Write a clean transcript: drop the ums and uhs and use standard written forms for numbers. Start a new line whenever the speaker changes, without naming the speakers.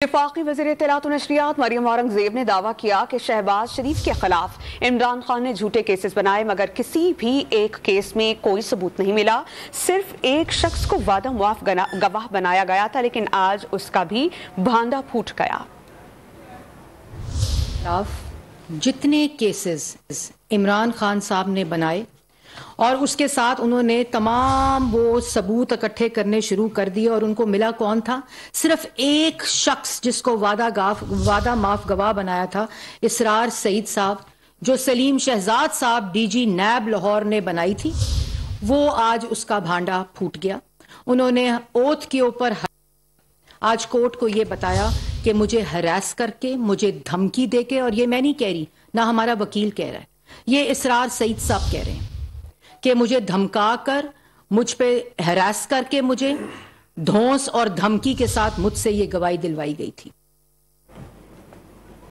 वफाकी वज़ीर इत्तलात व नशरियात मरियम औरंगज़ेब ने दावा किया कि शहबाज शरीफ के खिलाफ इमरान खान ने झूठे केसेस बनाए, मगर किसी भी एक केस में कोई सबूत नहीं मिला। सिर्फ एक शख्स को वादा मुआफ गवाह बनाया गया था, लेकिन आज उसका भी भांडा फूट गया।
जितने केसेस इमरान खान साहब ने बनाए और उसके साथ उन्होंने तमाम वो सबूत इकट्ठे करने शुरू कर दिए और उनको मिला कौन था? सिर्फ एक शख्स जिसको वादा माफ गवाह बनाया था, इसरार सईद साहब, जो सलीम शहजाद साहब डीजी नैब लाहौर ने बनाई थी। वो आज उसका भांडा फूट गया। उन्होंने ओथ के ऊपर आज कोर्ट को ये बताया कि मुझे हरास करके, मुझे धमकी देके, और ये मैं नहीं कह रही, ना हमारा वकील कह रहा है, ये इसरार सईद साहब कह रहे हैं कि मुझे धमका कर, मुझ पे हरास करके, मुझे धौंस और धमकी के साथ मुझसे ये गवाही दिलवाई गई थी।